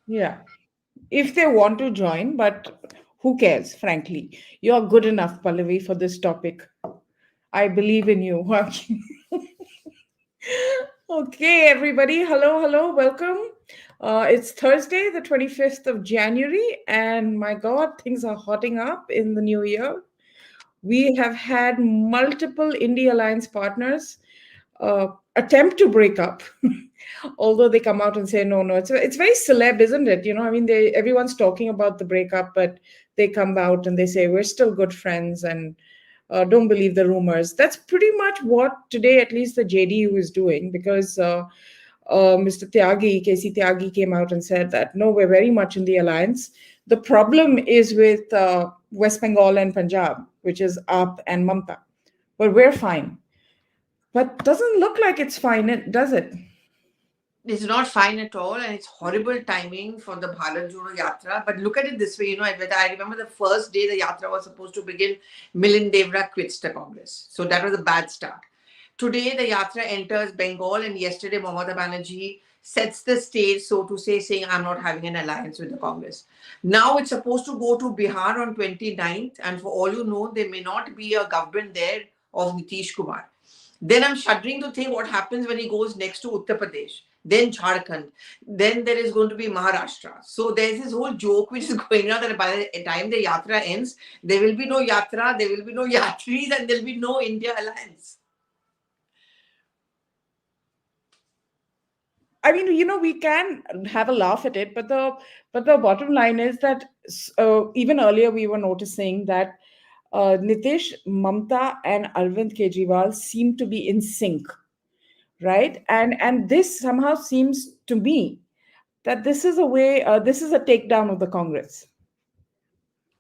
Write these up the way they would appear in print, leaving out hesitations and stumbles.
Yeah. If they want to join, but who cares, frankly? You're good enough, Pallavi, for this topic. I believe in you. Okay, everybody. Hello, hello. Welcome. It's Thursday, the 25th of January, and my God, things are hotting up in the new year. We have had multiple Indie Alliance partners uh, attempt to break up, although they come out and say no, no. It's very celeb, isn't it? I mean, everyone's talking about the breakup, but they come out and they say we're still good friends and don't believe the rumors. That's pretty much what today, at least the JDU is doing, because Mr. Tyagi, KC Tyagi, came out and said that no, we're very much in the alliance. The problem is with West Bengal and Punjab, which is AAP and Mamta, but we're fine. But doesn't look like it's fine, does it? It's not fine at all, and it's horrible timing for the Bharat Jodo Yatra. But look at it this way, Advaita, I remember the first day the Yatra was supposed to begin, Milind Devra quits the Congress. So that was a bad start. Today, the Yatra enters Bengal, and yesterday, Mamata Banerjee sets the stage, so to say, saying, I'm not having an alliance with the Congress. Now it's supposed to go to Bihar on 29th, and for all you know, there may not be a government there of Nitish Kumar. Then I'm shuddering to think what happens when he goes next to Uttar Pradesh, then Jharkhand, then there is going to be Maharashtra. So there's this whole joke which is going on that by the time the Yatra ends, there will be no Yatra, there will be no Yatris, and there will be no India alliance. I mean, we can have a laugh at it, but the bottom line is that even earlier we were noticing that Nitish, Mamta, and Arvind Kejriwal seem to be in sync, right? And this somehow seems to me that this is a way, this is a takedown of the Congress.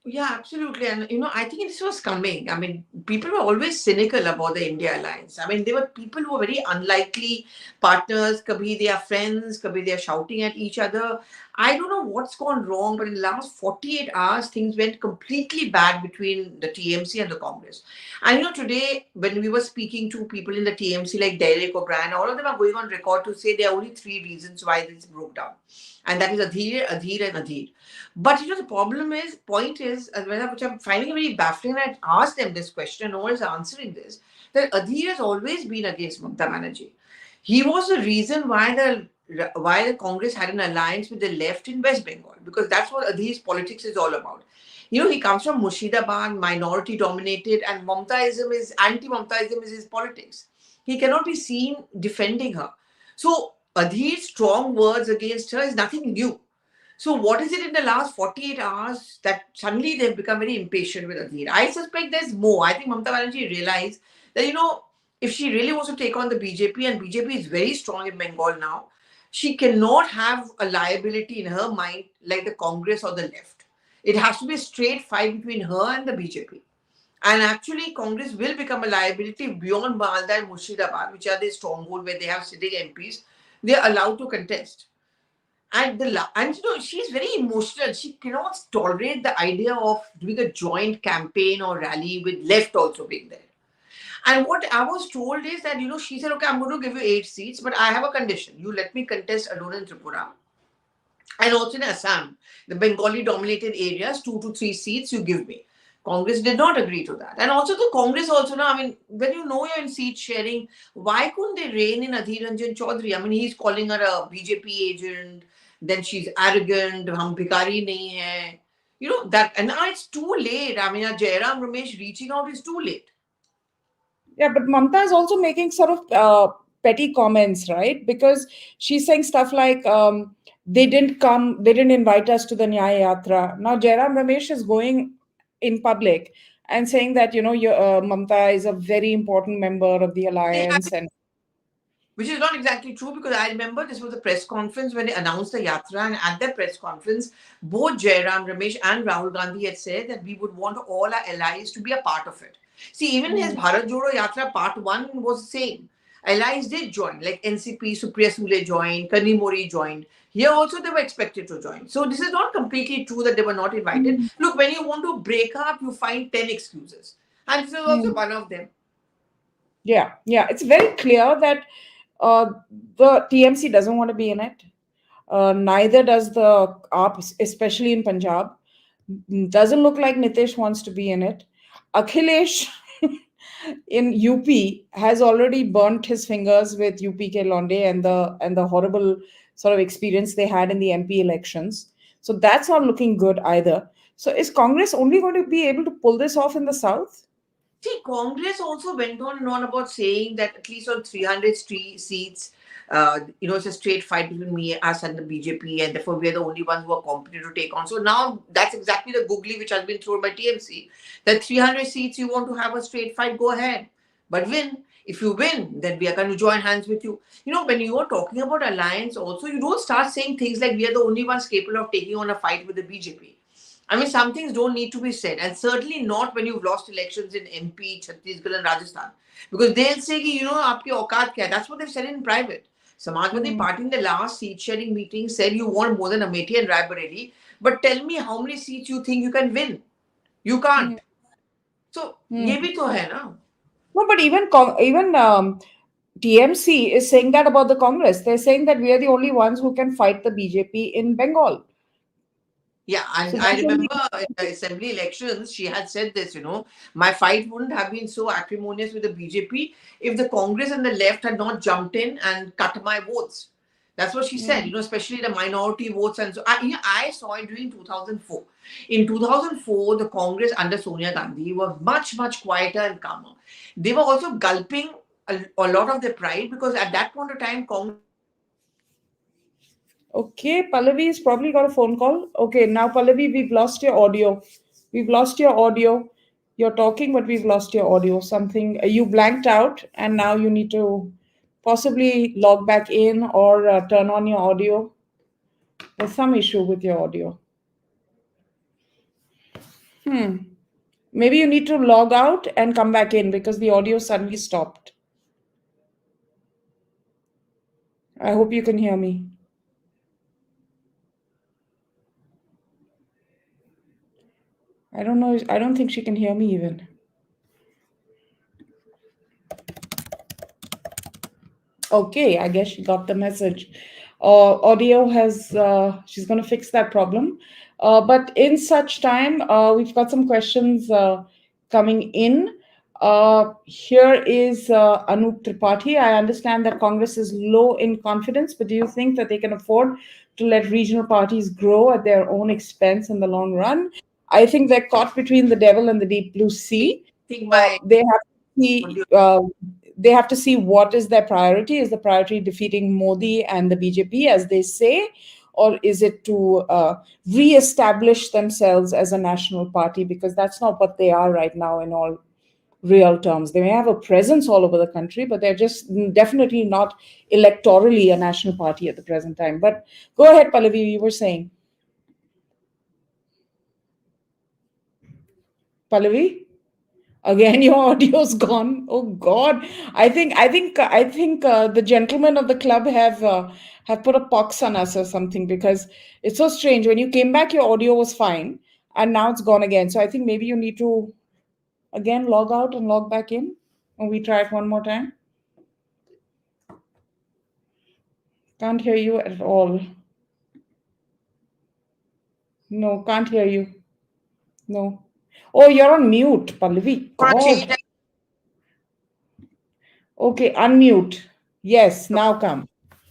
Yeah, absolutely. And I think this was coming. I mean, people were always cynical about the India alliance. I mean, they were people who were very unlikely partners. Kabhi they are friends, kabhi they are shouting at each other. I don't know what's gone wrong, but in the last 48 hours, things went completely bad between the TMC and the Congress. And today, when we were speaking to people in the TMC like Derek O'Brien, all of them are going on record to say there are only three reasons why this broke down. And that is Adhir, Adhir, and Adhir. But the point is, which I'm finding very baffling, and I asked them this question, no one is answering this, that Adhir has always been against Mamata Banerjee. He was the reason why the Congress had an alliance with the left in West Bengal, because that's what Adhir's politics is all about. He comes from Murshidabad, minority dominated, and anti-Mamtaism is his politics. He cannot be seen defending her. So Adhir's strong words against her is nothing new. So what is it in the last 48 hours that suddenly they've become very impatient with Adhir? I suspect there's more. I think Mamata Banerjee realized that, if she really wants to take on the BJP, and BJP is very strong in Bengal now, she cannot have a liability in her mind like the Congress or the left. It has to be a straight fight between her and the BJP. And actually, Congress will become a liability beyond Malda and Murshidabad, which are the stronghold where they have sitting MPs. They are allowed to contest. And she's very emotional. She cannot tolerate the idea of doing a joint campaign or rally with left also being there. And what I was told is that she said, okay, I'm going to give you 8 seats, but I have a condition. You let me contest alone in Tripura and also in Assam, the Bengali dominated areas, 2 to 3 seats you give me. Congress did not agree to that. And also the Congress also now, I mean, when you're in seat sharing, why couldn't they rein in Adhir Ranjan Chaudhary? I mean, he's calling her a BJP agent, then she's arrogant, hum bhikari nahi hai. That, and now it's too late. I mean, Jairam Ramesh reaching out is too late. Yeah, but Mamta is also making sort of petty comments, right? Because she's saying stuff like, they didn't invite us to the Nyaya Yatra. Now, Jairam Ramesh is going in public and saying that, Mamta is a very important member of the They have, alliance. And which is not exactly true, because I remember this was a press conference when they announced the Yatra, and at that press conference, both Jairam Ramesh and Rahul Gandhi had said that we would want all our allies to be a part of it. See, even his Bharat Jodo Yatra part 1 was the same. Allies did join, like NCP, Supriya Sule joined, Kanimori joined. Here also they were expected to join. So this is not completely true that they were not invited. Look, when you want to break up, you find 10 excuses. And this is also one of them. yeah, it's very clear that uh, the TMC doesn't want to be in it. Neither does the AAP, especially in Punjab. Doesn't look like Nitish wants to be in it. Akhilesh in UP has already burnt his fingers with UPK Londe and the horrible sort of experience they had in the MP elections. So that's not looking good either. So is Congress only going to be able to pull this off in the South? See, Congress also went on and on about saying that at least on 300 seats, it's a straight fight between me, us, and the BJP, and therefore we are the only ones who are competent to take on. So now that's exactly the googly which has been thrown by TMC. That 300 seats, you want to have a straight fight, go ahead, but win. If you win, then we are going to join hands with you. When you are talking about alliance, also you don't start saying things like we are the only ones capable of taking on a fight with the BJP. I mean, some things don't need to be said, and certainly not when you've lost elections in MP, Chhattisgarh, and Rajasthan, because they'll say, "Aapki aukaat kya hai?" That's what they've said in private. Samajwadi Hmm. Party in the last seat sharing meeting said you want more than Amethi and Raebareli, but tell me how many seats you think you can win. You Hmm. can't. So, Hmm. ye bhi to hai na. No, but even TMC is saying that about the Congress. They're saying that we are the only ones who can fight the BJP in Bengal. Yeah, So and I that's only. remember in the assembly elections, she had said this, my fight wouldn't have been so acrimonious with the BJP if the Congress and the left had not jumped in and cut my votes. That's what she said, Hmm. especially the minority votes. And so I saw it during 2004. In 2004, the Congress under Sonia Gandhi were much, much quieter and calmer. They were also gulping a lot of their pride because at that point of time, Congress Okay, Pallavi's probably got a phone call. Okay, now Pallavi, we've lost your audio. We've lost your audio. You're talking, but we've lost your audio. Something you blanked out, and now you need to possibly log back in or turn on your audio. There's some issue with your audio. Hmm. Maybe you need to log out and come back in because the audio suddenly stopped. I hope you can hear me. I don't know. I don't think she can hear me even. Okay, I guess she got the message. Audio has, she's going to fix that problem. But in such time, we've got some questions coming in. Here is Anup Tripathi. I understand that Congress is low in confidence, but do you think that they can afford to let regional parties grow at their own expense in the long run? I think they're caught between the devil and the deep blue sea. think my They have to see. audio. They have to see what is their priority. Is the priority defeating Modi and the BJP, as they say, or is it to re-establish themselves as a national party? Because that's not what they are right now in all real terms. They may have a presence all over the country, but they're just definitely not electorally a national party at the present time. But go ahead, Pallavi, you were saying. Pallavi? Again, your audio's gone. Oh God! I think the gentlemen of the club have put a pox on us or something because it's so strange. When you came back, your audio was fine, and now it's gone again. So I think maybe you need to again log out and log back in, and we try it one more time. Can't hear you at all. No, can't hear you. No. Oh, you're on mute, Pallavi. Want to change. God. Okay, unmute. Yes, now come.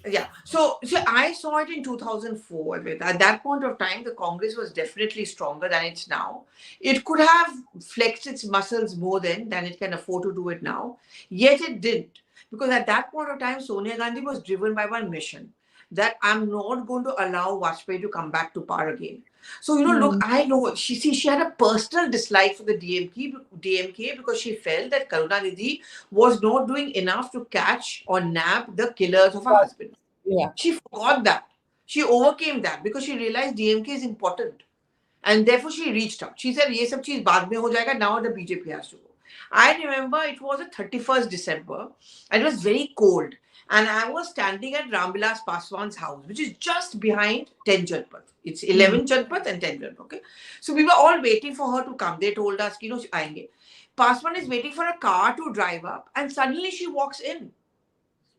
Yeah. So I saw it in 2004. At that point of time, the Congress was definitely stronger than it's now. It could have flexed its muscles more then than it can afford to do it now. Yet it didn't. Because at that point of time, Sonia Gandhi was driven by one mission that I'm not going to allow Vajpayee to come back to power again. So, look, Hmm. I know she had a personal dislike for the DMK because she felt that Karunanidhi was not doing enough to catch or nab the killers of her husband. Yeah. She forgot that. She overcame that because she realized DMK is important. And therefore she reached out. She said, "Ye sab cheez baad mein ho jayega. Now the BJP has to go." I remember it was the 31st December and it was very cold. And I was standing at Ramvilas Paswan's house, which is just behind 10 Janpat. It's Hmm. 11 Janpat and 10 Janpat. Okay. So we were all waiting for her to come. They told us, aayenge. Paswan is waiting for a car to drive up and suddenly she walks in.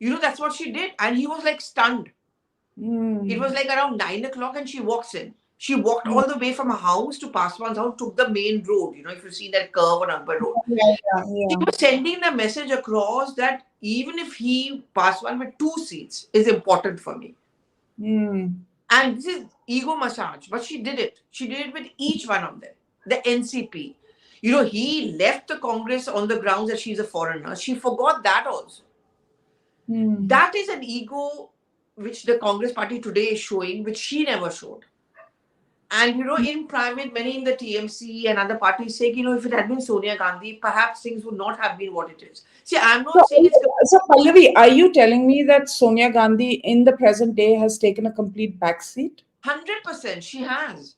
That's what she did. And he was like stunned. It was like around 9 o'clock and she walks in. She walked all the way from her house to Paswan's house, took the main road, if you see that curve on Akbar Road. Yeah, yeah, He yeah. was sending the message across that even if he Paswan with 2 seats is important for me. And this is ego massage, but she did it. She did it with each one of them. The NCP. He left the Congress on the grounds that she's a foreigner. She forgot that also. That is an ego which the Congress party today is showing, which she never showed. And in private, many in the TMC and other parties say, if it had been Sonia Gandhi, perhaps things would not have been what it is. See, I'm So, not saying it's so Pallavi, are you telling me that Sonia Gandhi in the present day has taken a complete backseat? 100% she has.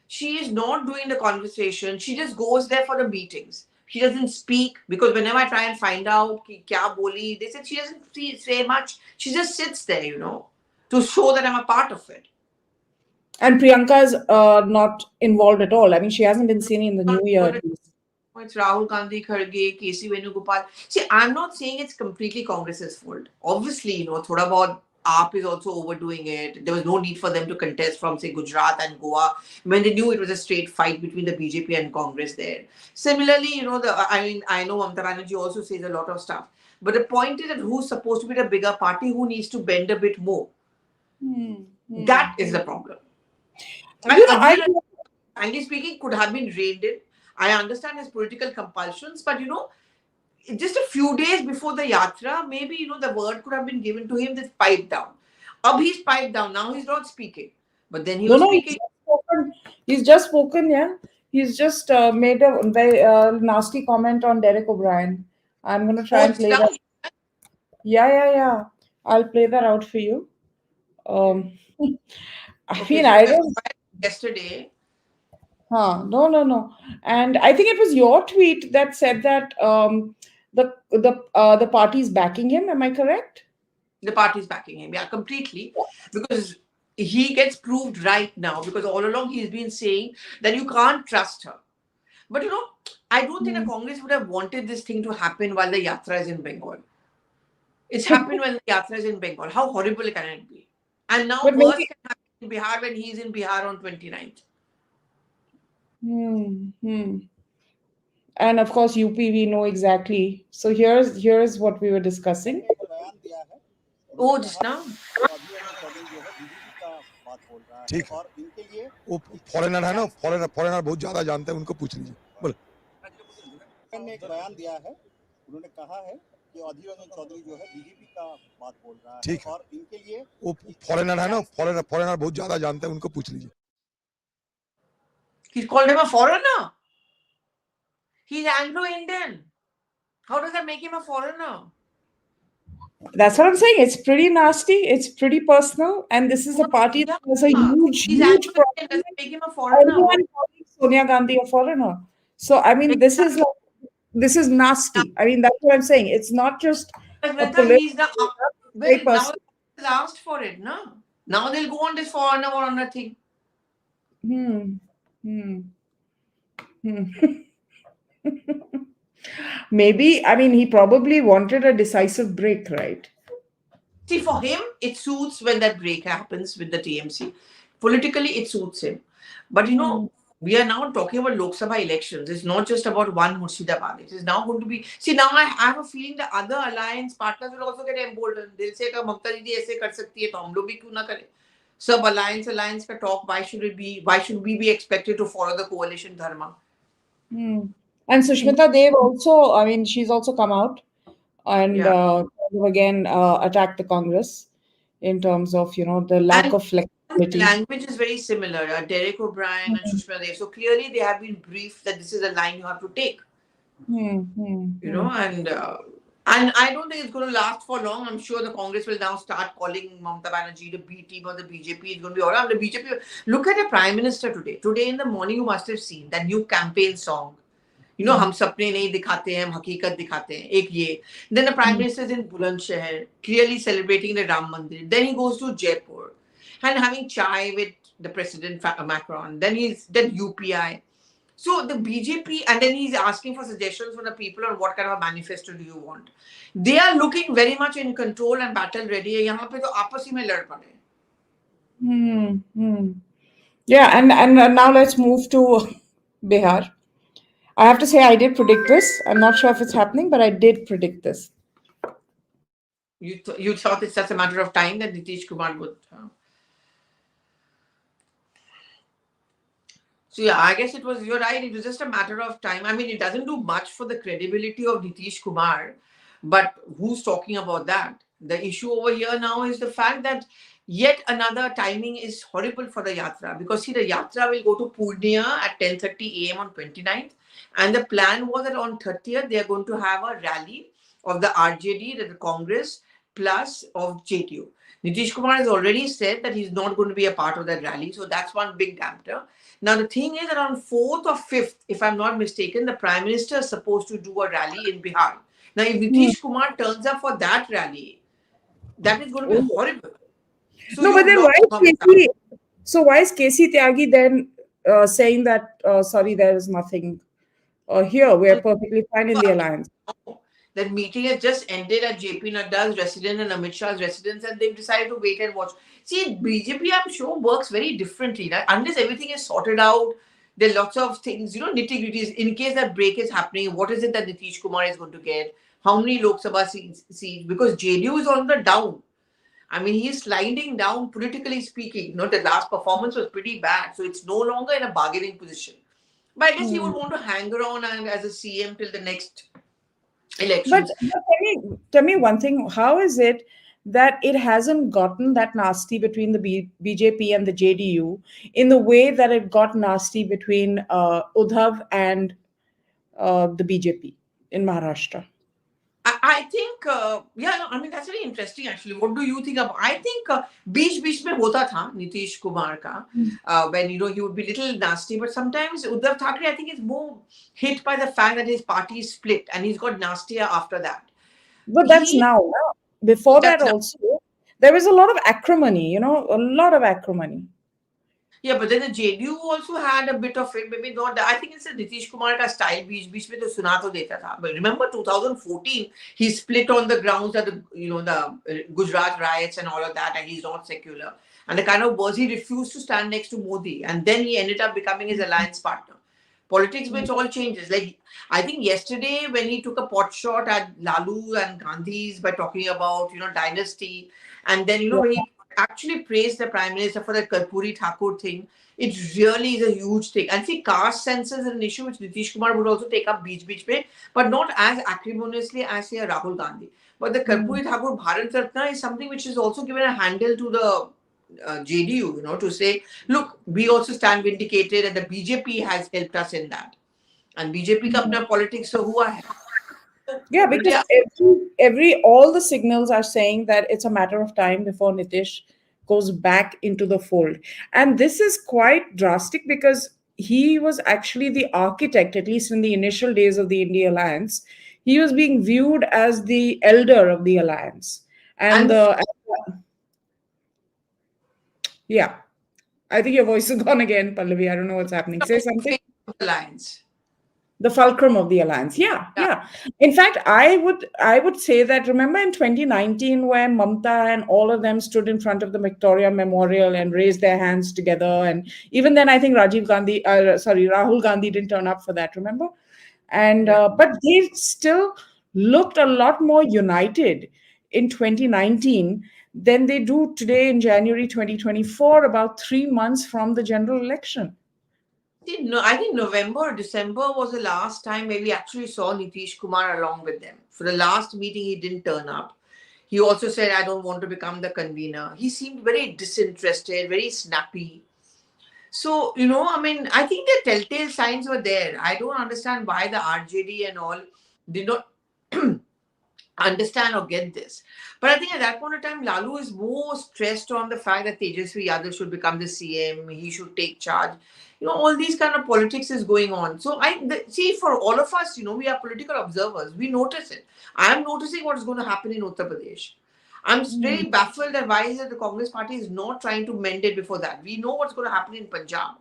She is not doing the conversation. She just goes there for the meetings. She doesn't speak because whenever I try and find out ki kya boli, they said she doesn't say much. She just sits there, to show that I'm a part of it. And Priyanka is not involved at all. I mean, she hasn't been seen in the new year at least. It's Rahul Gandhi, Kharge, KC Venugopal. See, I'm not saying it's completely Congress's fault. Obviously, thoda bahut AAP is also overdoing it. There was no need for them to contest from, say, Gujarat and Goa when they knew it was a straight fight between the BJP and Congress there. Similarly, I know Mamata Banerjee also says a lot of stuff. But the point is that who's supposed to be the bigger party, who needs to bend a bit more? That is the problem. And I frankly speaking, could have been reined in. I understand his political compulsions, but just a few days before the yatra, maybe the word could have been given to him that pipe down. Ab he's piped down. Now he's not speaking. But then he was no, speaking. he's just spoken, yeah. He's just made a very nasty comment on Derek O'Brien. I'm going to try Oh, and just play now. that. Yeah. I'll play that out for you. I Okay, mean, so I it was don't. yesterday. No. And I think it was your tweet that said that the party's backing him. Am I correct? The party's backing him. Yeah, completely. Because he gets proved right now. Because all along he's been saying that you can't trust her. But I don't think the Congress would have wanted this thing to happen while the yatra is in Bengal. It's happened when the yatra is in Bengal. How horrible can it be? And now But worse maybe. can happen in Bihar when he's in Bihar on 29th. And of course, UP, we know exactly. So here's what we were discussing. Oh, just now? ठीक वो foreigner है ना foreigner foreigner बहुत ज्यादा जानते हैं उनको पूछ लीजिए बोलो ने एक बयान दिया है उन्होंने कहा है कि अधीर रंजन चौधरी जो है बीजेपी का बात बोल रहा है ठीक और इनके लिए वो फॉरेनर है ना फॉरेनर फॉरेनर बहुत ज्यादा जानते हैं उनको पूछ लीजिए He's called him a foreigner. He's Anglo-Indian. How does that make him a foreigner? That's what I'm saying. It's pretty nasty. It's pretty personal. And this is a party that has a huge, He's huge Anglo-Indian. problem. Doesn't make him a foreigner. Everyone calling Sonia Gandhi a foreigner. So I mean, this is nasty. I mean, that's what I'm saying. It's not just a political. He's the Very well, now personal. they've asked for it, no? Now they'll go on this foreigner or on nothing. Hmm. Hmm. Hmm. Maybe, I mean, he probably wanted a decisive break, right? See, for him, it suits when that break happens with the TMC. Politically, it suits him. But we are now talking about Lok Sabha elections. It's not just about one Murshidabad. It is now going to be. See, now I have a feeling the other alliance partners will also get emboldened. They'll say, "Agar Mamta Didi ऐसे कर सकती है, तो हम लोग भी क्यों ना करें?" Sub alliance का talk. Why should it be? Why should we be expected to follow the coalition dharma? And Sushmita Dev also, I mean, she's also come out and again attacked the Congress in terms of, the lack And of flexibility. language is very similar. Derek O'Brien and Sushma Dev. So clearly they have been briefed that this is a line you have to take. And I don't think it's going to last for long. I'm sure the Congress will now start calling Mamata Banerjee the B team or the BJP is going to be all around. The BJP. Look at the Prime Minister today. Today in the morning, you must have seen that new campaign song. हम सपने नहीं दिखाते हैं हम हकीकत दिखाते हैं एक ये then the prime minister is in Bulandshahr clearly celebrating the Ram Mandir, then he goes to Jaipur and having chai with the president Macron, then UPI, so the BJP, and then he's asking for suggestions from the people on what kind of a manifesto do you want. They are looking very much in control and battle ready. यहाँ पे तो आपस ही में लड़ पड़े. Hmm. Hmm. Yeah, and now let's move to Bihar. I have to say I did predict this. I'm not sure if it's happening, but I did predict this. You thought it's just a matter of time that Nitish Kumar would. So yeah, I guess it was. You're right. It was just a matter of time. I mean, it doesn't do much for the credibility of Nitish Kumar, but who's talking about that? The issue over here now is the fact that yet another timing is horrible for the yatra, because see, the yatra will go to Purnia at 10:30 a.m. on 29th, and the plan was that on 30th they are going to have a rally of the RJD, the Congress, plus of JTU. Nitish Kumar has already said that he's not going to be a part of that rally, so that's one big damper. Now, the thing is, around 4th or 5th, if I'm not mistaken, the Prime Minister is supposed to do a rally in Bihar. Now, if Hmm. Nitish Kumar turns up for that rally, that is going to be Oh. horrible. So No, but you've then why lost is Mumta. Casey? So why is Casey Tyagi then saying that sorry, there is nothing here? We're perfectly fine in the alliance. That meeting has just ended at JP Nadda's residence and Amit Shah's residence, and they've decided to wait and watch. See, BJP, I'm sure, works very differently. Right? Unless everything is sorted out, there are lots of things, nitty gritties. In case that break is happening, what is it that Nitish Kumar is going to get? How many Lok Sabha seats? Because JDU is on the down. I mean, he's sliding down politically speaking. The last performance was pretty bad, so it's no longer in a bargaining position. But I guess he Hmm. would want to hang around and as a CM till the next But, elections. tell me one thing. How is it that it hasn't gotten that nasty between the BJP and the JDU in the way that it got nasty between Udhav and the BJP in Maharashtra? I think, yeah, no, I mean, that's very interesting actually. What do you think about? I think बीच में होता था नीतीश कुमार का, when he would be little nasty, but sometimes Uddhav Thackeray I think is more hit by the fact that his party is split and he's got nastier after that. But that's He now. No? Before that, That's now. also, there was a lot of acrimony, a lot of acrimony. Yeah, but then the JDU also had a bit of it. Maybe not. I think it's a Nitish Kumar ka style. बीच में तो सुना तो देता था. But remember 2014, he split on the grounds that the Gujarat riots and all of that, and he's not secular. And the kind of was he refused to stand next to Modi, and then he ended up becoming his alliance partner. Politics Mm. which all changes. Like I think yesterday when he took a pot shot at Lalu and Gandhi's by talking about dynasty, and then Yeah. when he actually praised the Prime Minister for the Karpuri Thakur thing, it really is a huge thing. And see, caste census is an issue which Nitish Kumar would also take up beach pe, but not as acrimoniously as say Rahul Gandhi. But the Mm. Karpuri Thakur Bharat Ratna is something which is also given a handle to the JDU, to say, look, we also stand vindicated, and the BJP has helped us in that. And BJP का अपना politics so हुआ है. Yeah, Already. because every all the signals are saying that it's a matter of time before Nitish goes back into the fold. And this is quite drastic because he was actually the architect, at least in the initial days of the India alliance. He was being viewed as the elder of the alliance. And And the yeah, I think your voice is gone again, Pallavi. I don't know what's happening. Say something. face of the alliance. The fulcrum of the alliance. Yeah, Yeah. yeah. In fact, I would say that, remember in 2019 when Mamta and all of them stood in front of the Victoria Memorial and raised their hands together, and even then I think Rahul Gandhi didn't turn up for that. Remember, and Yeah. but they still looked a lot more united in 2019 than they do today in January 2024, about 3 months from the general election. See, no, I think November or December was the last time where we actually saw Nitish Kumar along with them. For the last meeting, he didn't turn up. He also said, I don't want to become the convener. He seemed very disinterested, very snappy. So, I mean, I think the telltale signs were there. I don't understand why the RJD and all did not understand or get this. But I think at that point of time, Lalu is more stressed on the fact that Tejasvi Yadav should become the CM, he should take charge. All these kind of politics is going on. So see, for all of us, we are political observers. We notice it. I am noticing what is going to happen in Uttar Pradesh. I'm really baffled that why is it the Congress party is not trying to mend it before that. We know what's going to happen in Punjab.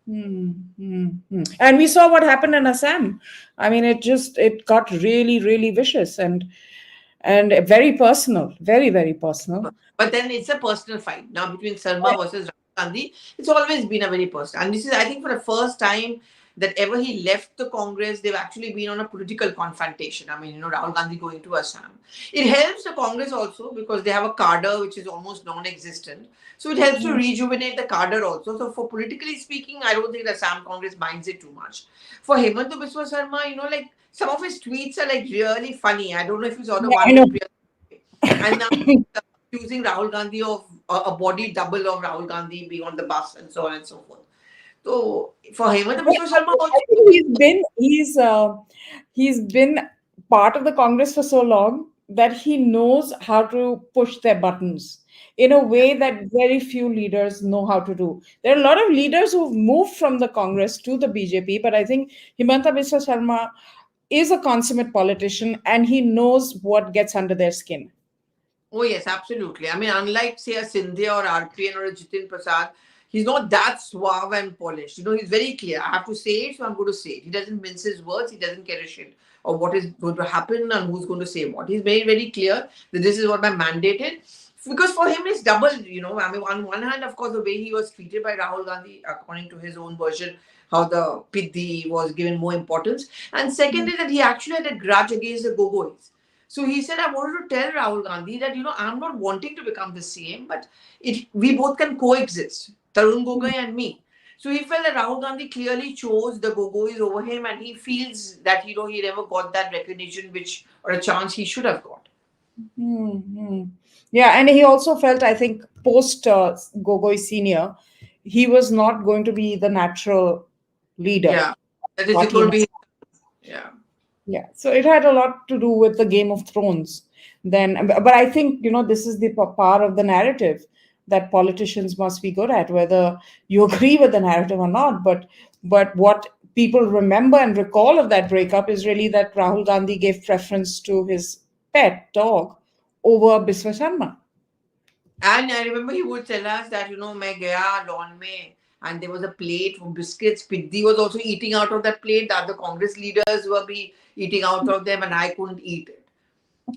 And we saw what happened in Assam. I mean, it got really, really vicious. And and very personal, very, very personal. But then it's a personal fight now between Sarma versus Rahul Gandhi. It's always been a very personal, and this is, I think, for the first time that ever he left the Congress, they've actually been on a political confrontation. I mean, Rahul Gandhi going to Assam. It helps the Congress also because they have a cadre which is almost non-existent. So it helps to rejuvenate the cadre also. So for politically speaking, I don't think the Assam Congress minds it too much. For Hemanta Biswa Sarma, like some of his tweets are like really funny. I don't know if you saw the Yeah, one I with know. Priyanka. And now accusing Rahul Gandhi of a body double of Rahul Gandhi being on the bus and so on and so forth. So for Hemanta Biswa Sharma also, I think he's been part of the Congress for so long that he knows how to push their buttons in a way that very few leaders know how to do. There are a lot of leaders who've moved from the Congress to the BJP, but I think Himanta Biswa Sharma is a consummate politician and he knows what gets under their skin. oh yes, absolutely. I mean, unlike say a Sindhya or RPN or a Jitin Prasad, he's not that suave and polished. He's very clear. I have to say it, so I'm going to say it. He doesn't mince his words. He doesn't care a shit of what is going to happen and who's going to say what. He's very, very clear that this is what my mandate is. Because for him, it's double. I mean, on one hand, of course, the way he was treated by Rahul Gandhi, according to his own version, how the Piddi was given more importance. And second is that he actually had a grudge against the Gogois. So he said, I wanted to tell Rahul Gandhi that, I'm not wanting to become the CM, but we both can coexist, Tarun Gogoi and me. So he felt that Rahul Gandhi clearly chose the Gogois over him, and he feels that, he never got that recognition or a chance he should have got. Mm-hmm. Yeah, and he also felt, I think, post Gogoi Senior, he was not going to be the natural leader. Yeah, that is What going to he be. Yeah. Yeah, so it had a lot to do with the Game of Thrones. Then, but I think this is the part of the narrative that politicians must be good at, whether you agree with the narrative or not. But what people remember and recall of that breakup is really that Rahul Gandhi gave preference to his pet dog over Biswa Sharma. And I remember he would tell us that, मैं गया lawn में, and there was a plate of biscuits. Piddi was also eating out of that plate. The other Congress leaders were eating out of them, and I couldn't eat it.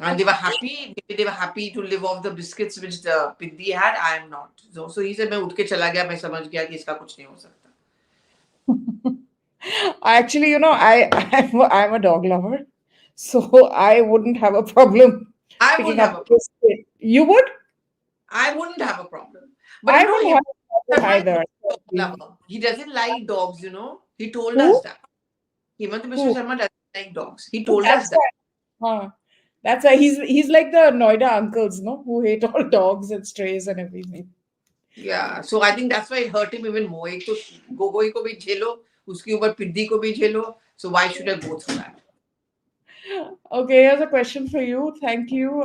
And they were happy. Maybe they were happy to live off the biscuits which the Piddi had. I am not. So he said, मैं उठ के चला गया. मैं समझ गया कि इसका कुछ नहीं हो सकता. Actually, I'm a dog lover, so I wouldn't have a problem I picking wouldn't up have a a biscuit. You would? I wouldn't have a problem. But I don't have a problem Sharma is either. a dog lover. He doesn't like dogs, He told us Who? that. Hemanta Biswa Who? Sharma doesn't like dogs. He Oh, told us that's that. why. Huh. That's why he's like the Noida uncles, no, who hate all dogs and strays and everything. Yeah. So I think that's why it hurt him even more. एक तो गोगोई को भी झेलो, उसके ऊपर पिद्दी को भी झेलो. So why should I go through that? Okay, here's a question for you. Thank you.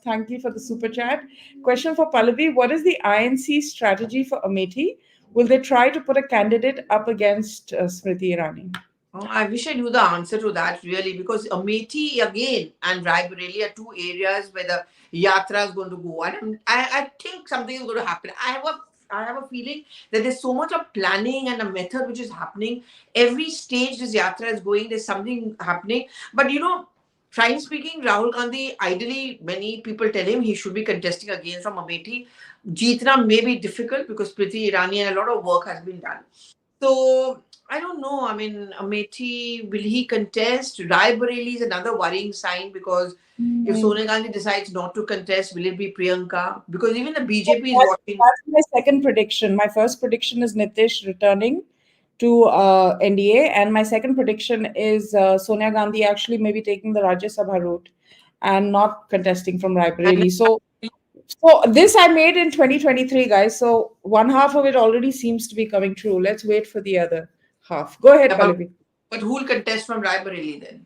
Thank you for the super chat. Question for Pallavi. What is the INC strategy for Amethi? Will they try to put a candidate up against Smriti Irani? Oh, I wish I knew the answer to that really, because Amethi again and Raebareli are two areas where the yatra is going to go, and I think something is going to happen. I have a feeling that there's so much of planning and a method which is happening. Every stage this yatra is going, there's something happening. But frankly speaking, Rahul Gandhi, ideally, many people tell him he should be contesting again from Amethi. Jeetna may be difficult because Priti Irani and a lot of work has been done. So I don't know. I mean, Amethi, will he contest? Raebareli is another worrying sign because if Sonia Gandhi decides not to contest, will it be Priyanka? Because even the BJP is watching. That's my second prediction. My first prediction is Nitish returning to NDA, and my second prediction is Sonia Gandhi actually maybe taking the Rajya Sabha route and not contesting from Raebareli. So this I made in 2023, guys. So one half of it already seems to be coming true. Let's wait for the other half. Go ahead, Pallavi. But who will contest from Raebareli then?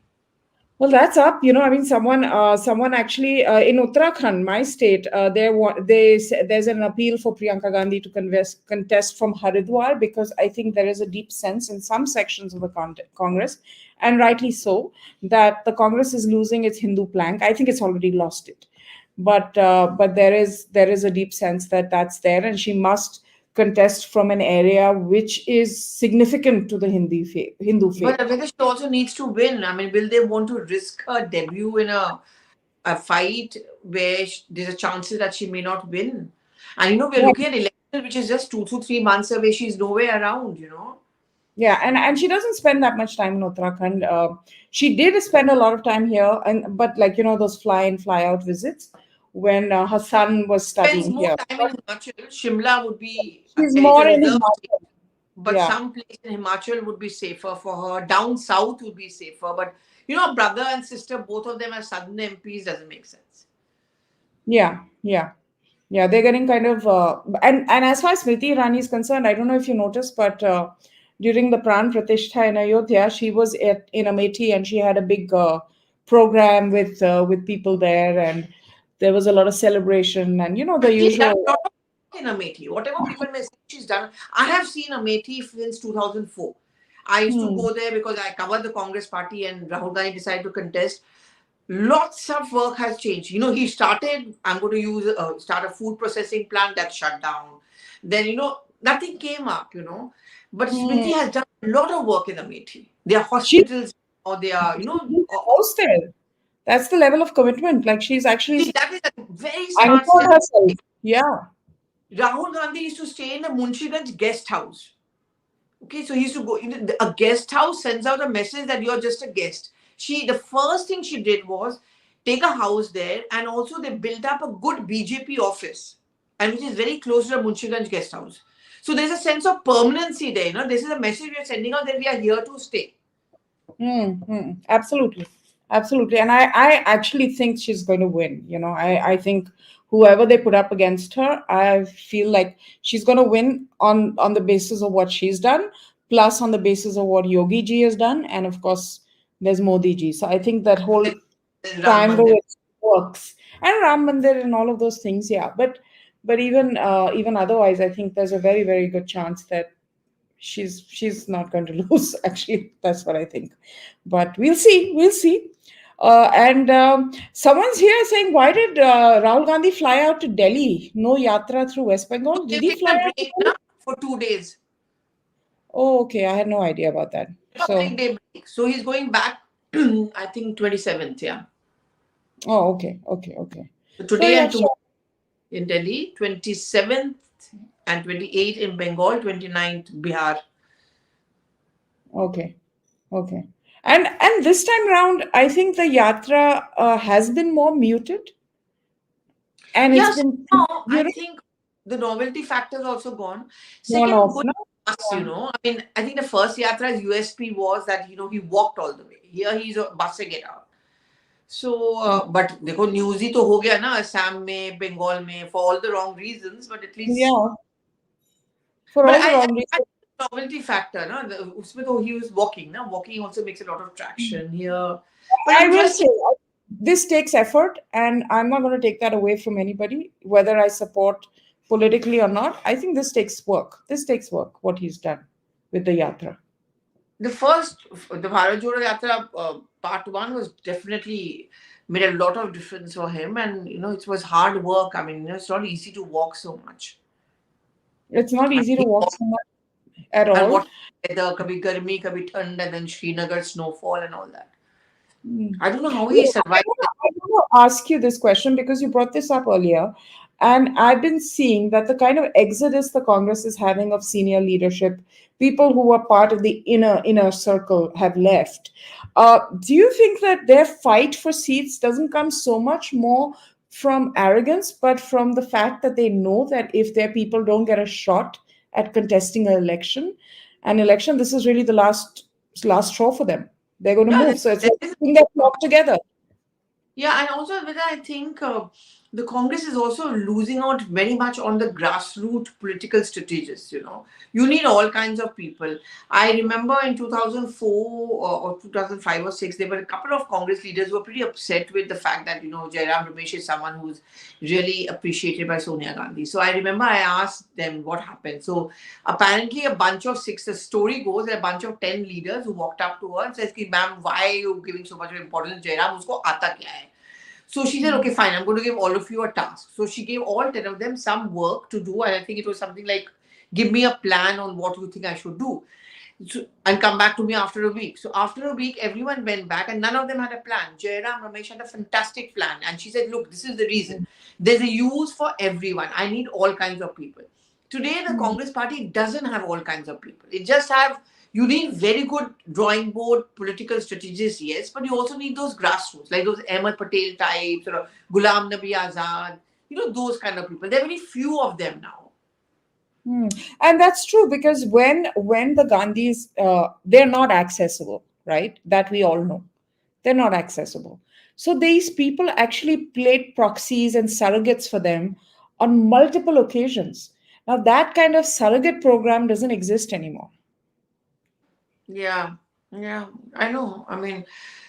Well, that's up. I mean, someone actually in Uttarakhand, my state, there's an appeal for Priyanka Gandhi to contest from Haridwar because I think there is a deep sense in some sections of the Congress, and rightly so, that the Congress is losing its Hindu plank. I think it's already lost it, but there is a deep sense that that's there, and she must contest from an area which is significant to the Hindu faith. But Advaita, she also needs to win. I mean, will they want to risk her debut in a a fight where there's a chances that she may not win. And we're Yeah, looking at election which is just 2 to 3 months away. She's nowhere around. yeah, and she doesn't spend that much time in Uttarakhand. She did spend a lot of time here, and but like those fly in fly out visits when her son was Spends studying more here. time But in Himachal. Shimla would be she's it's a more in reserve state, Himachal. but Yeah. some place in Himachal would be safer for her. Down south would be safer, but brother and sister, both of them are southern MPs, doesn't make sense. Yeah, yeah, yeah. They're getting kind of and as far as Smriti Irani is concerned, I don't know if you noticed, but during the Pran Pratishtha in Ayodhya, she was in Amethi and she had a big program with people there, and there was a lot of celebration and the She's done a usual. lot of work in Amethi. Whatever people may say, she's done. I have seen Amethi since 2004. I used to Hmm. go there because I covered the Congress party and Rahul Gandhi decided to contest. Lots of work has changed. He started, I'm going to start a food processing plant that shut down. Then, nothing came up. But Hmm. Smriti has done a lot of work in Amethi. There are She hospitals or they are, she built a house there. That's the level of commitment. Like she's see, actually that is a very smart anchored step. herself. Yeah. Rahul Gandhi used to stay in the Munshiganj guest house. Okay, so he used to go in a guest house, sends out a message that you're just a guest. The first thing she did was take a house there, and also they built up a good BJP office, and which is very close to the Munshiganj guest house. So there's a sense of permanency there. This is a message we are sending out that we are here to stay. Mm-hmm. Absolutely. Absolutely. And I actually think she's going to win. I think whoever they put up against her, I feel like she's going to win on the basis of what she's done, plus on the basis of what Yogi ji has done. And of course, there's Modi ji. So I think that whole There's Ram triangle Mandir. works. And Ram Mandir and all of those things, yeah. But even otherwise, I think there's a very, very good chance that she's not going to lose. Actually, that's what I think, but we'll see. And someone's here saying, why did Rahul Gandhi fly out to Delhi? No yatra through West So Bengal. they Did he take fly a out to break Delhi? now for 2 days. Oh, okay, I had no idea about that. Public So day break. So he's going back, I think 27th, yeah. oh, okay. So So today yeah, and sure. tomorrow in Delhi, 27th and 28th in Bengal, 29th Bihar. Okay. And this time round, I think the yatra has been more muted, and it's Yes, been now you I know think the novelty factor is also gone. one Second, off, good no? us, Yeah. I mean, I think the first Yatra's USP was that, he walked all the way. Here he's busing it out. So, but देखो news ही तो हो गया ना असम में, Bengal में, for all the wrong reasons, but at least. Yeah, for But all the I wrong think reasons. the novelty factor, ना, उसमें तो he was walking, ना, walking also makes a lot of traction here. But I will interesting. say this takes effort, and I'm not going to take that away from anybody, whether I support politically or not. I think this takes work. This takes work, what he's done with the yatra. The Bharat Jodo Yatra part one was definitely made a lot of difference for him, and it was hard work. I mean, it's not easy to walk so much. It's not And easy to he walk walked, so much at and all. what weather, kabhi garmi, kabhi thand, and then Srinagar snowfall and all that. Mm. I don't know how he Well, survived. I want to ask you this question because you brought this up earlier, and I've been seeing that the kind of exodus the Congress is having of senior leadership, people who were part of the inner circle have left. Do you think that their fight for seats doesn't come so much more from arrogance, but from the fact that they know that if their people don't get a shot at contesting an election, this is really the last straw for them. They're going to Yeah, move. So it's there like is putting that flock together. Yeah, and also with that, I think the Congress is also losing out very much on the grassroots political strategists. You need all kinds of people. I remember in 2004 or 2005 or six, there were a couple of Congress leaders who were pretty upset with the fact that Jairam Ramesh is someone who's really appreciated by Sonia Gandhi. So I remember I asked them what happened. So apparently, a bunch of six. The story goes that a bunch of 10 leaders who walked up to her and says, "Ma'am, why are you giving so much importance to Jairam? Usko aata kya hai?" So she said, "Okay, fine, I'm going to give all of you a task." So she gave all 10 of them some work to do. And I think it was something like, give me a plan on what you think I should do. and come back to me after a week. So after a week, everyone went back and none of them had a plan. Jairam Ramesh had a fantastic plan. And she said, look, this is the reason. There's a use for everyone. I need all kinds of people. Today, the Congress party doesn't have all kinds of people. It just have, you need very good drawing board political strategists, yes, but you also need those grassroots, like those Ahmed Patel types or Ghulam Nabi Azad, those kind of people. There are very few of them now. And that's true, because when the Gandhis, they're not accessible, right? That we all know, they're not accessible. So these people actually played proxies and surrogates for them on multiple occasions. Now that kind of surrogate program doesn't exist anymore. Yeah, yeah, I know.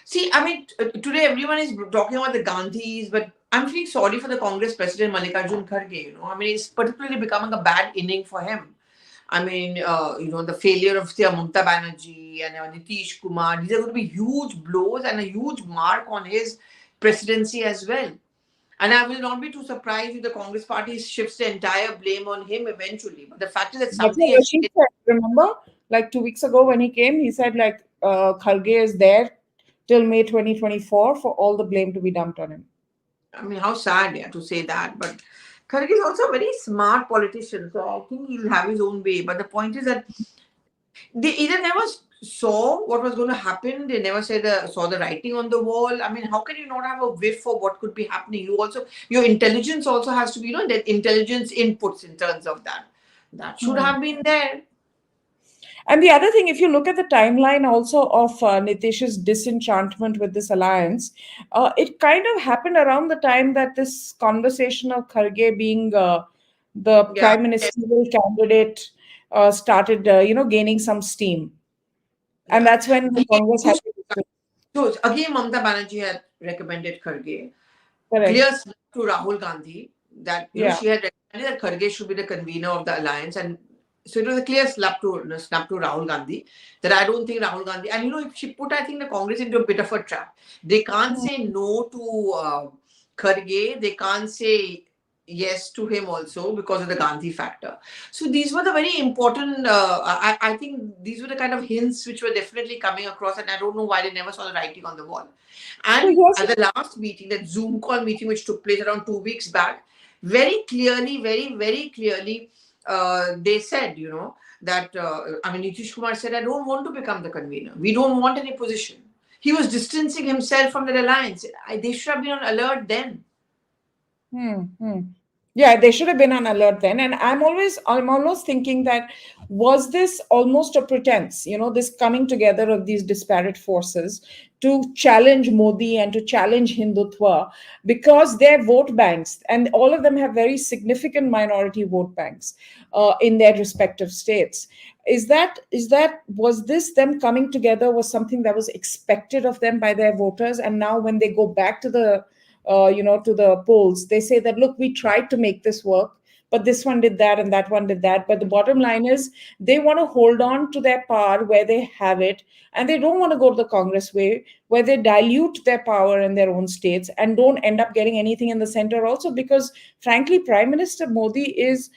Today everyone is talking about the Gandhis, but I'm feeling sorry for the Congress president Mallikarjun Kharge. It's particularly becoming a bad inning for him. The failure of Mamata Banerjee and Nitish Kumar, these are going to be huge blows and a huge mark on his presidency as well. And I will not be too surprised if the Congress party shifts the entire blame on him eventually. But the fact is that That's something what has Rashid said. Remember, like 2 weeks ago when he came, he said like Kharge is there till May 2024 for all the blame to be dumped on him. How sad, yeah, to say that. But Kharge is also a very smart politician, so I think he'll have his own way. But the point is that they either never saw what was going to happen, they never saw the writing on the wall. How can you not have a whiff for what could be happening? Your intelligence also has to be, that intelligence inputs in terms of that. That should have been there. And the other thing, if you look at the timeline also of Nitish's disenchantment with this alliance, it kind of happened around the time that this conversation of Kharge being the Yeah. prime ministerial candidate started, gaining some steam. And Yeah. that's when the Congress had to. So again, Mamata Banerjee had recommended Kharge. Correct. Clear slip to Rahul Gandhi that Yeah. she had recommended that Kharge should be the convener of the alliance, and so it was a clear snap to Rahul Gandhi that I don't think Rahul Gandhi, and she put, I think, the Congress into a bit of a trap. They can't say no to Kharge, they can't say yes to him also because of the Gandhi factor. So these were the very important, I think these were the kind of hints which were definitely coming across, and I don't know why they never saw the writing on the wall. So And here's at the last meeting, that Zoom call meeting, which took place around 2 weeks back, very clearly, very, very clearly, they said, that, Nitish Kumar said, I don't want to become the convener. We don't want any position. He was distancing himself from the alliance. They should have been on alert then. Yeah, they should have been on alert then. And I'm almost thinking that, was this almost a pretense, this coming together of these disparate forces to challenge Modi and to challenge Hindutva, because their vote banks, and all of them have very significant minority vote banks in their respective states. Was this them coming together, was something that was expected of them by their voters? And now when they go back to to the polls, they say that, look, we tried to make this work, but this one did that and that one did that. But the bottom line is, they want to hold on to their power where they have it, and they don't want to go to the Congress way, where they dilute their power in their own states and don't end up getting anything in the center also, because frankly, Prime Minister Modi is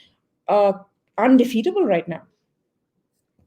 uh, undefeatable right now.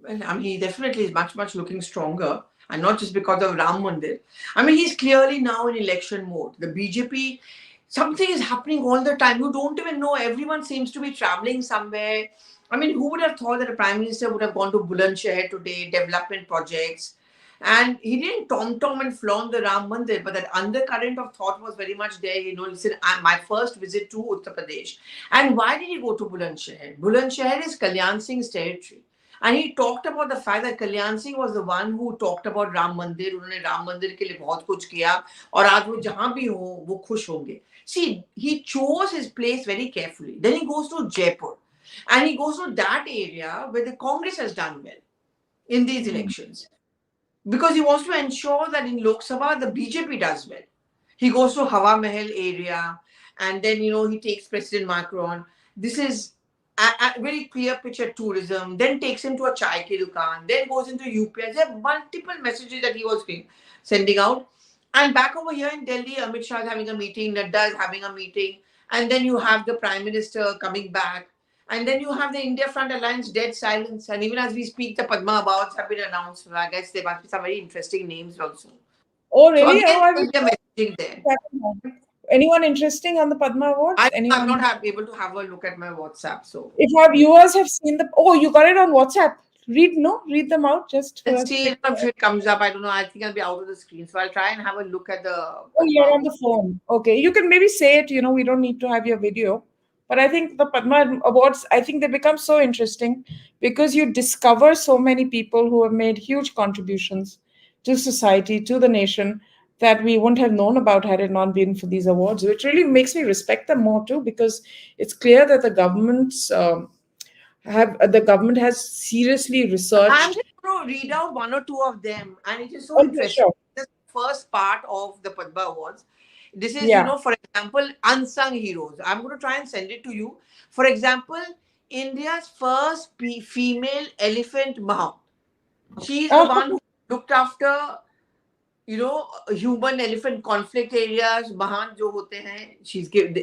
Well, he definitely is much, much looking stronger, and not just because of Ram Mandir. He's clearly now in election mode. The BJP, something is happening all the time. You don't even know. Everyone seems to be traveling somewhere. Who would have thought that a prime minister would have gone to Bulandshahr today, development projects? And he didn't tom and flaunt the Ram Mandir, but that undercurrent of thought was very much there. He said, my first visit to Uttar Pradesh. And why did he go to Bulandshahr? Bulandshahr is Kalyan Singh's territory. And he talked about the fact that Kalyan Singh was the one who talked about Ram Mandir. उन्होंने राम मंदिर के लिए बहुत कुछ किया और आज वो जहां भी हो वो खुश होंगे. See, he chose his place very carefully. Then he goes to Jaipur, and he goes to that area where the Congress has done well in these elections, because he wants to ensure that in Lok Sabha the BJP does well. He goes to Hawa Mahal area, and then he takes President Macron. This is a very clear picture tourism, then takes him to a chai ki dukan, then goes into UPI. There are multiple messages that he was sending out. And back over here in Delhi, Amit Shah is having a meeting, Nadda is having a meeting, and then you have the Prime Minister coming back. And then you have the India Front Alliance dead silence. And even as we speak, the Padma Awards have been announced. So I guess there must be some very interesting names also. Oh, So really? again, Oh, I there'll was be a messaging there. anyone interesting on the Padma Awards? I'm not Anyone? able to have a look at my WhatsApp. So If our viewers have seen the, oh, you got it on WhatsApp. Read, no, read them out just for let's us see quick. if it comes up. I don't know. I think I'll be out of the screen. So I'll try and have a look at the Oh, Padma you're on Award. the phone. Okay, you can maybe say it. We don't need to have your video. But I think the Padma Awards, I think they become so interesting because you discover so many people who have made huge contributions to society, to the nation, that we wouldn't have known about had it not been for these awards, which really makes me respect them more too, because it's clear that the government has seriously I'm researched. just going to read out one or two of them, and it is so Okay, interesting. sure. This first part of the Padma Awards. This is, Yeah. for example, unsung heroes. I'm going to try and send it to you. For example, India's first female elephant mount. She's the one who looked after human elephant conflict areas महान जो होते हैं. She's given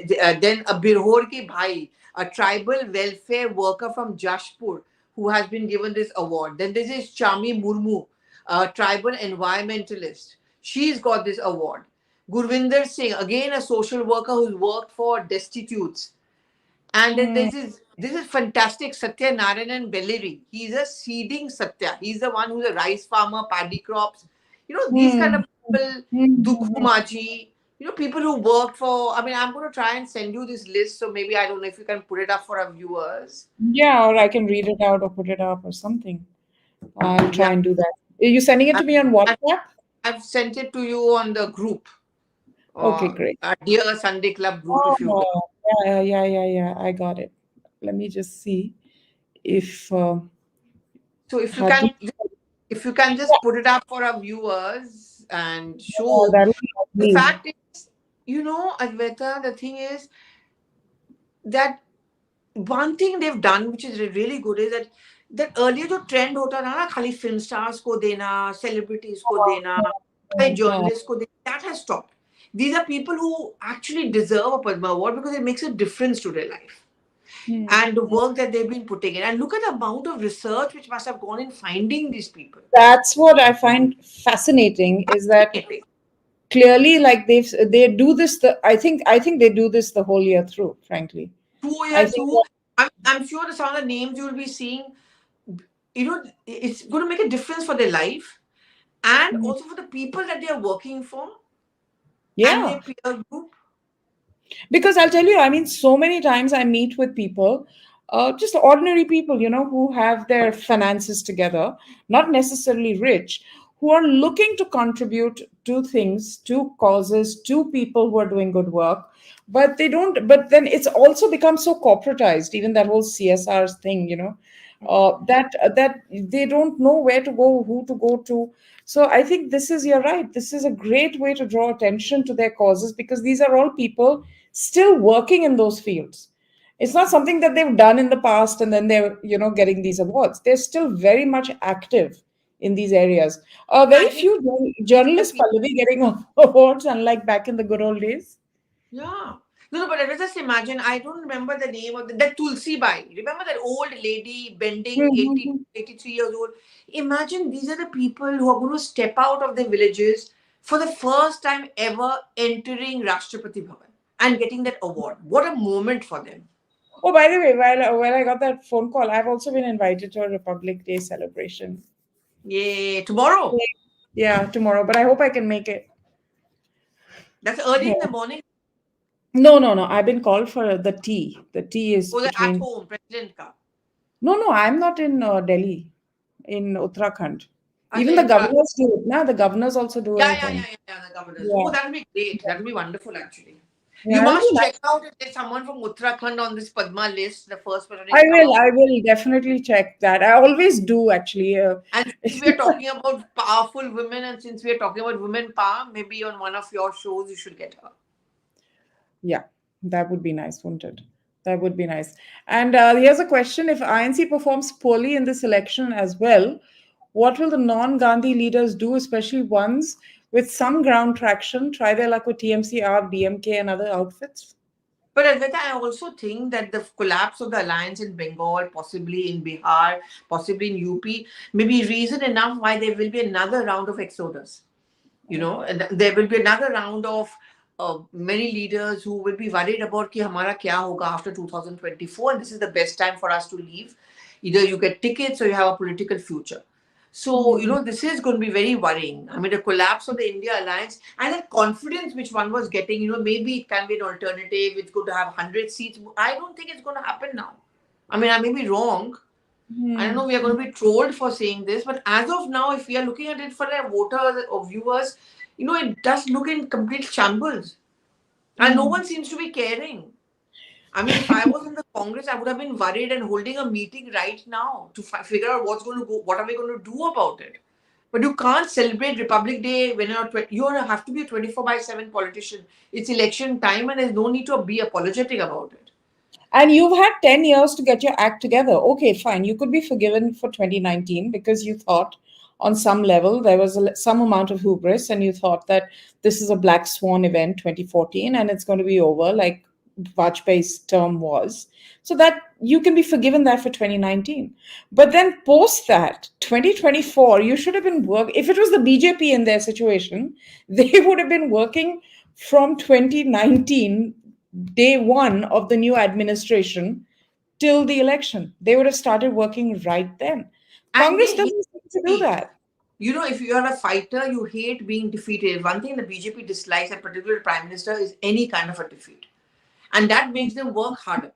then a Birhor ki bhai, a tribal welfare worker from Jashpur, who has been given this award. Then there is Chami Murmu, a tribal environmentalist. She's got this award. Gurvinder Singh, again a social worker who's worked for destitutes. And then Hmm. this is fantastic. Satya Narayanan Belleri. He's a seeding Satya. He's the one who's a rice farmer, paddy crops. These kind Hmm. of people, Dukhu Hmm. Maji, people who work for. I mean, I'm going to try and send you this list. So maybe I don't know if you can put it up for our viewers. Yeah, or I can read it out or put it up or something. I'll try Yeah. and do that. Are you sending it I, to me on I, WhatsApp? I've sent it to you on the group, Okay, great. Dear Sunday Club group, if you've got. Oh, yeah. I got it. Let me just see if So Hadi. if you can just put it up for our viewers and Yeah, show. that'll be The lovely. fact is, Advaita, the thing is that one thing they've done which is really good is that earlier जो trend होता था ना खाली film stars को देना, celebrities को Oh, देना, oh, God. journalists को देना, that has stopped. These are people who actually deserve a Padma Award because it makes a difference to their life Hmm. and the work that they've been putting in. And look at the amount of research which must have gone in finding these people. That's what I find fascinating is that Fascinating. clearly, like they do this. I think they do this the whole year through. Frankly, I 2 years think through, I'm sure the some of the names you'll be seeing, it's going to make a difference for their life and that, also for the people that they are working for and yeah. their peer group. Because I'll tell you, I mean, so many times I meet with people, just ordinary people, who have their finances together, not necessarily rich, who are looking to contribute to things, to causes, to people who are doing good work. But they don't, but then it's also become so corporatized, even that whole CSR thing, that they don't know where to go, who to go to. So I think you're right. This is a great way to draw attention to their causes because these are all people still working in those fields. It's not something that they've done in the past and then they're getting these awards. They're still very much active in these areas. Very And few these are the journalists, people. Pallavi, getting awards, unlike back in the good old days. Yeah. No, but let us just imagine. I don't remember the name of that Tulsi Bai. Remember that old lady bending, 80, Mhm. 83 years old? Imagine these are the people who are going to step out of their villages for the first time ever entering Rashtrapati Bhavan and getting that award. What a moment for them. Oh, by the way, while I got that phone call, I've also been invited to a Republic Day celebration. Yay. Tomorrow. Yeah, tomorrow, but I hope I can make it. That's early in the morning. No. I've been called for the tea. The tea is Oh, the at between. home, President Ka. No, I'm not in Delhi, in Uttarakhand. Acha, Even the in governors do it. Now the governors also do Yeah, it, yeah, yeah, and yeah, yeah, the governors. yeah, Oh, that will be great. That will be wonderful, actually. You yeah, it'll be must check nice. out if there's someone from Uttarakhand on this Padma list, the first person I to come will. out. I will definitely check that. I always do actually. And since we are talking about powerful women and since we are talking about women power, maybe on one of your shows you should get her. Yeah, that would be nice, wouldn't it? That would be nice. And here's a question: if INC performs poorly in this election as well, what will the non-Gandhi leaders do, especially ones with some ground traction? Try their luck with TMC, AAP, DMK, and other outfits. But Advaita, I also think that the collapse of the alliance in Bengal, possibly in Bihar, possibly in UP, may be reason enough why there will be another round of exodus. And there will be another round of many leaders who will be worried about कि हमारा क्या होगा after 2024, and this is the best time for us to leave. Either you get tickets or you have a political future. So, this is going to be very worrying. I mean, the collapse of the India alliance and that confidence which one was getting, maybe it can be an alternative. It's going to have 100 seats. I don't think it's going to happen now. I mean, I may be wrong. I don't know, we are going to be trolled for saying this, but as of now, if we are looking at it for the voters or viewers, it does look in complete shambles. And no one seems to be caring. I mean, if I was in the Congress, I would have been worried and holding a meeting right now to figure out what's going to go, what are we going to do about it. But you can't celebrate Republic Day when you have to be a 24/7 politician. It's election time and there's no need to be apologetic about it. And you've had 10 years to get your act together. Okay, fine. You could be forgiven for 2019 because you thought on some level there was some amount of hubris and you thought that this is a black swan event 2014 and it's going to be over like Vajpayee's term was. So that you can be forgiven that for 2019. But then post that, 2024, you should have been working. If it was the BJP in their situation, they would have been working from 2019 day one of the new administration till the election. They would have started working right then. Congress doesn't seem to do that. If you are a fighter, you hate being defeated. One thing the BJP dislikes, and particularly Prime Minister, is any kind of a defeat. And that makes them work harder.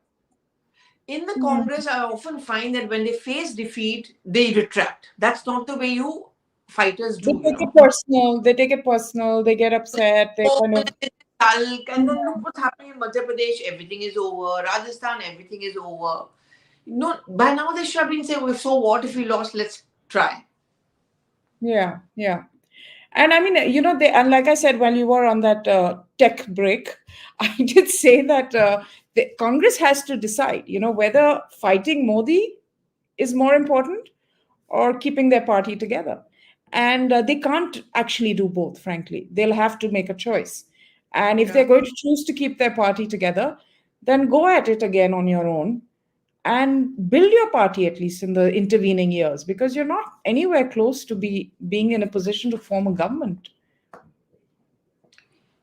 In the Congress, I often find that when they face defeat, they retract. That's not the way you fighters do. They take it personal. They take it personal. They get upset. They kind of and then look what's happening in Madhya Pradesh. Everything is over. Rajasthan, everything is over. By now they should have been saying, well, so what if we lost? Let's try. Yeah. And I mean, and like I said, while you were on that tech break, I did say that the Congress has to decide, whether fighting Modi is more important or keeping their party together. And they can't actually do both, frankly. They'll have to make a choice. And if they're going to choose to keep their party together, then go at it again on your own and build your party at least in the intervening years, because you're not anywhere close to being in a position to form a government.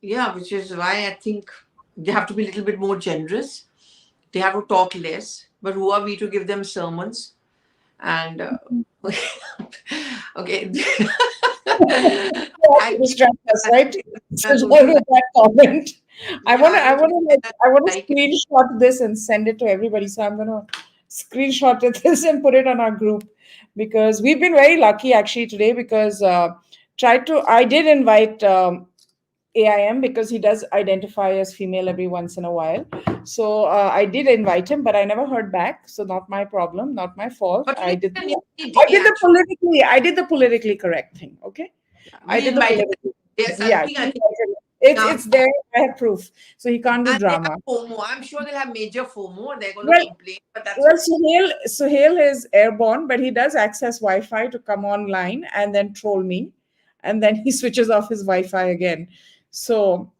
Yeah, which is why I think they have to be a little bit more generous. They have to talk less. But who are we to give them sermons? And okay. Distract us, right? So that comment. I want to screenshot this and send it to everybody. So I'm going to screenshot this and put it on our group, because we've been very lucky actually today, because I did invite AIM because he does identify as female every once in a while. So I did invite him, but I never heard back. So not my problem, not my fault. But I did the politically correct thing. Okay. I did the politically. Yeah. It's there. I have proof. So he can't do drama. FOMO. I'm sure they'll have major FOMO. They're going to complain. But that's Suhail is airborne, but he does access Wi-Fi to come online and then troll me. And then he switches off his Wi-Fi again. So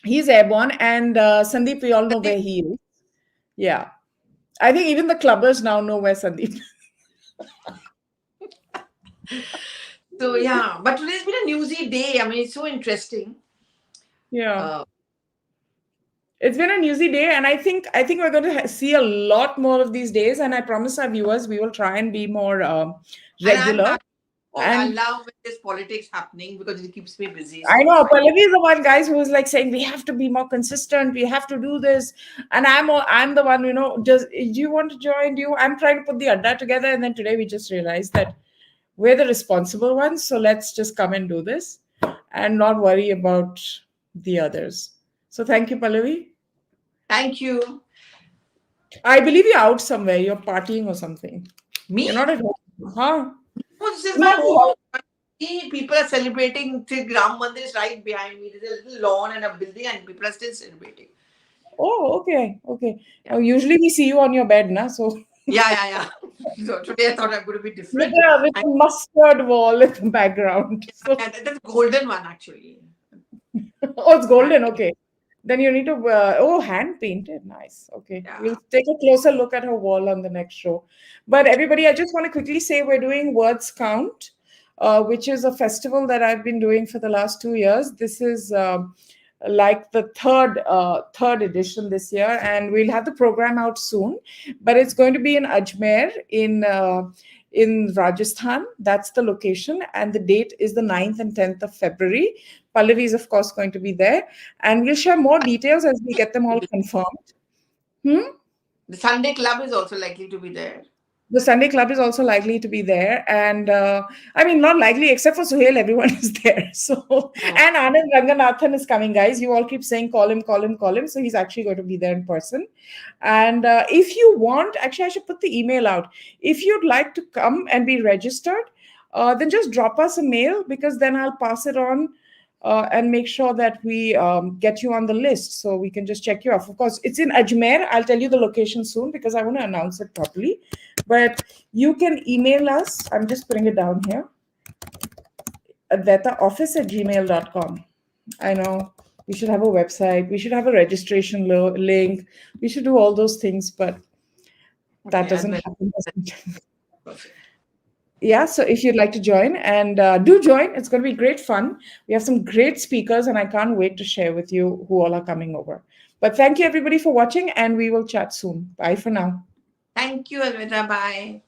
he's airborne. And Sandeep, we all know where he is. Yeah. I think even the clubbers now know where Sandeep is. So, yeah. But today's been a newsy day. I mean, it's so interesting. Yeah. It's been a newsy day, and I think we're going to see a lot more of these days. And I promise our viewers we will try and be more regular. I love when there's politics happening because it keeps me busy. So I know Pallavi is the one, guys, who is like saying we have to be more consistent. We have to do this, and I'm the one, just do you want to join? I'm trying to put the adda together, and then today we just realized that we're the responsible ones. So let's just come and do this, and not worry about the others. So thank you, Pallavi. Thank you. I believe you're out somewhere. You're partying or something. Me? You're not at home. Huh? No, this is my home. People are celebrating. Ram Mandir is right behind me. There's a little lawn and a building, and people are still celebrating. Oh, okay. Yeah. Usually we see you on your bed, na? So. Yeah. So today I thought I'm going to be different. With a mustard wall in the background. So. That's a golden one, actually. Oh, it's golden. Okay. Then you need to, hand painted. Nice. Okay. Yeah. We'll take a closer look at her wall on the next show. But everybody, I just want to quickly say we're doing Words Count, which is a festival that I've been doing for the last 2 years. This is like the third edition this year, and we'll have the program out soon. But it's going to be in Ajmer in Rajasthan. That's the location, and the date is the 9th and 10th of February. Pallavi is, of course, going to be there, and we'll share more details as we get them all confirmed. Hmm? The Sunday Club is also likely to be there. The Sunday Club is also likely to be there, and I mean, not likely, except for Suhail, everyone is there. So, Oh, and Anand Ranganathan is coming, guys. You all keep saying call him, call him, call him. So he's actually going to be there in person. And if you want, actually, I should put the email out. If you'd like to come and be registered, then just drop us a mail, because then I'll pass it on and make sure that we get you on the list so we can just check you off. Of course, it's in Ajmer. I'll tell you the location soon because I want to announce it properly. But you can email us. I'm just putting it down here. advaitaoffice@gmail.com. I know we should have a website. We should have a registration link. We should do all those things, but that okay, doesn't Advaita. happen. Perfect. Yeah, so if you'd like to join, and do join, it's going to be great fun. We have some great speakers, and I can't wait to share with you who all are coming over. But thank you, everybody, for watching, and we will chat soon. Bye for now. Thank you, Advaita. Bye.